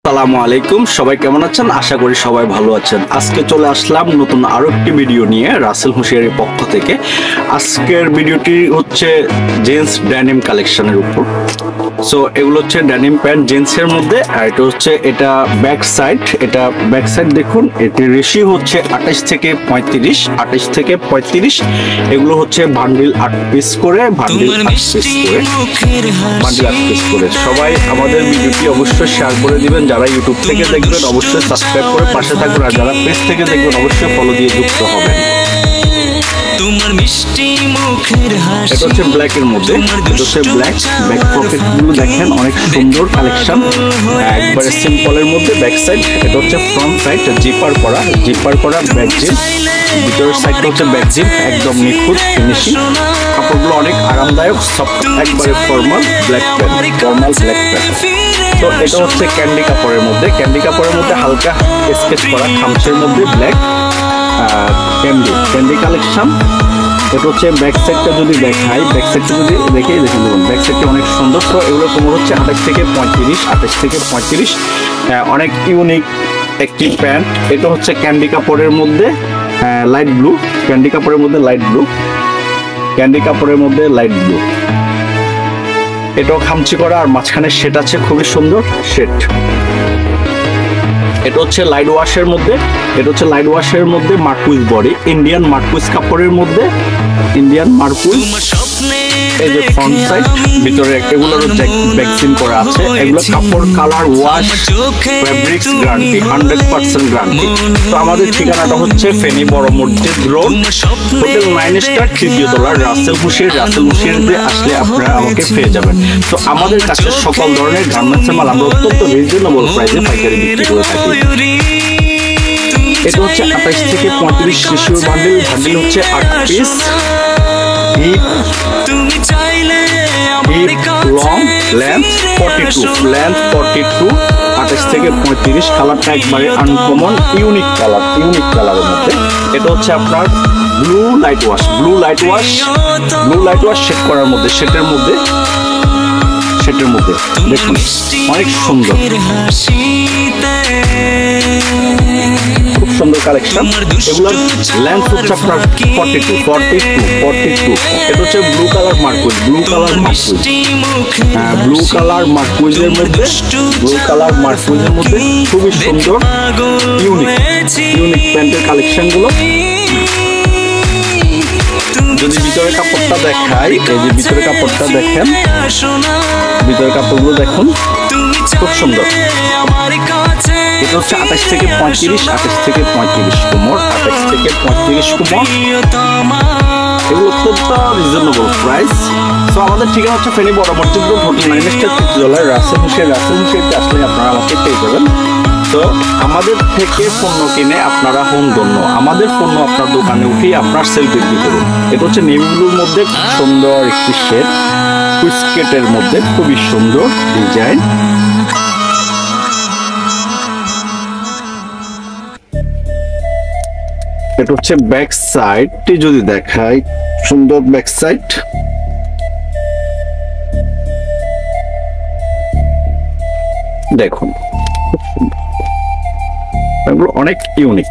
আসসালামু আলাইকুম, সবাই কেমন আছেন? আশা করি সবাই ভালো আছেন। আজকে চলে আসলাম নতুন আরো একটি ভিডিও নিয়ে রাসেল হুঁশিয়ারির পক্ষ থেকে। আজকের ভিডিওটি হচ্ছে জিন্স ড্যানিম কালেকশনের উপর। সো এগুলো হচ্ছে ড্যানিম প্যান্ট জিন্সের মধ্যে, আর এটা হচ্ছে এটা ব্যাক সাইড দেখুন, এটির রেশিও হচ্ছে 28 থেকে 35। এগুলো হচ্ছে বান্ডিল 8 পিস করে, সবাই আমাদের ভিডিওটি অবশ্যই শেয়ার করে দিবেন। যারা ইউটিউব থেকে দেখবেন অবশ্যই সাবস্ক্রাইব করে পাশে থাকবেন, আর যারা পেজ থেকে দেখবেন অবশ্যই ফলো দিয়ে যুক্ত হবেন। এটা হচ্ছে ব্ল্যাক এর মধ্যে, এটা হচ্ছে ব্ল্যাক পকেট গুলো দেখেন, অনেক সুন্দর কালেকশন, একবারে সিম্পলের মধ্যে। ব্যাক সাইড, এটা হচ্ছে ফ্রন্ট সাইড, জিপার করা ব্যাক জিপ, ভিতরের সাইডটা হচ্ছে ব্যাক জিপ, একদম নিখুঁত ফিনিশিং। কাপড়গুলো অনেক আরামদায়ক, সফট, একবারে ফর্মাল ব্ল্যাক প্যান্ট। তো এটা হচ্ছে ক্যান্ডি কাপড়ের মধ্যে, হালকা স্কেচ করা খামচের মধ্যে ব্ল্যাক ক্যান্ডি কালেকশন। এটা হচ্ছে ব্যাক সাইডটা যদি দেখাই, ব্যাক সাইডটা যদি দেখেই দেখুন, ব্যাক সাইডটা অনেক সুন্দর। তো এগুলো তোমার হচ্ছে 28 থেকে 35, অনেক ইউনিক একটি প্যান্ট। এটা হচ্ছে ক্যান্ডি কাপড়ের মধ্যে লাইট ব্লু, এটাও খামচি করা, আর মাঝখানে শেড আছে, খুবই সুন্দর শেড। এটা হচ্ছে লাইট ওয়াশের মধ্যে মার্কুইজ বডি, ইন্ডিয়ান মার্কুইজ কাপড়ের মধ্যে, এই যে ফ্রন্ট সাইড, ভিতরে এগুলোর ভ্যাকসিন করা আছে। এগুলো কাপড়, colour, wash, fabrics guarantee, 100% guarantee. তো আমাদের ঠিকানাটা হচ্ছে ফেনী বড় মসজিদ রোড, হোটেল 9 স্টার, তৃতীয় তলা, রাসেল হুঁশিয়ারিতে আসলে আপনারা আমাকে পেয়ে যাবেন। তো আমাদের কাছে সকল ধরনের গার্মেন্টসের মাল আমরা অত্যন্ত রিজনেবল প্রাইসে পাইকারি বিক্রি করে থাকি। এটা হচ্ছে 28 থেকে 35 শিশুর বান্ডিল হচ্ছে 8 পিস। লং লেন্থ 42, 28 থেকে 35। কালারটা একবারে আনকমন, ইউনিক কালারের মধ্যে। এটা হচ্ছে আপনার ব্লু লাইট ওয়াশ শেড করার মধ্যে, শেডের মধ্যে দেখুন, অনেক সুন্দর, খুব সুন্দর কালেকশন। এগুলোর লেন্থ হচ্ছে আপনার 42। এটা হচ্ছে ব্লু কালার মার্কুইজের মধ্যে, খুবই সুন্দর ইউনিক প্যান্টের কালেকশন গুলো। যদি ভিতরের কাপড়টা দেখাই, এই যে ভিতরের কাপড়টা দেখেন, ভিতরের কাপড়গুলো দেখুন, খুব সুন্দর। এটা হচ্ছে 28 থেকে 35 কোমর, এগুলো অত্যন্ত রিজনেবল প্রাইস। তো আমাদের ঠিকানা হচ্ছে ফেনী বড় মসজিদ রোড, হোটেল 9 স্টার, তৃতীয় তলায়, রাসেল হুঁশিয়ারিতে আসলে আপনারা আমাকে পেয়ে যাবেন। তো আমাদের থেকে পণ্য কিনে আপনারা হন ধন্য। আমাদের পণ্য আপনার দোকানে উঠেই আপনার সেল বিক্রি করুন। এটা হচ্ছে নেভি ব্লুর মধ্যে সুন্দর একটি শেড, কুইস্কেটের মধ্যে খুবই সুন্দর ডিজাইন। এটা হচ্ছে ব্যাক সাইডটি যদি দেখাই, সুন্দর ব্যাক সাইড, দেখুন, এগুলো অনেক ইউনিক।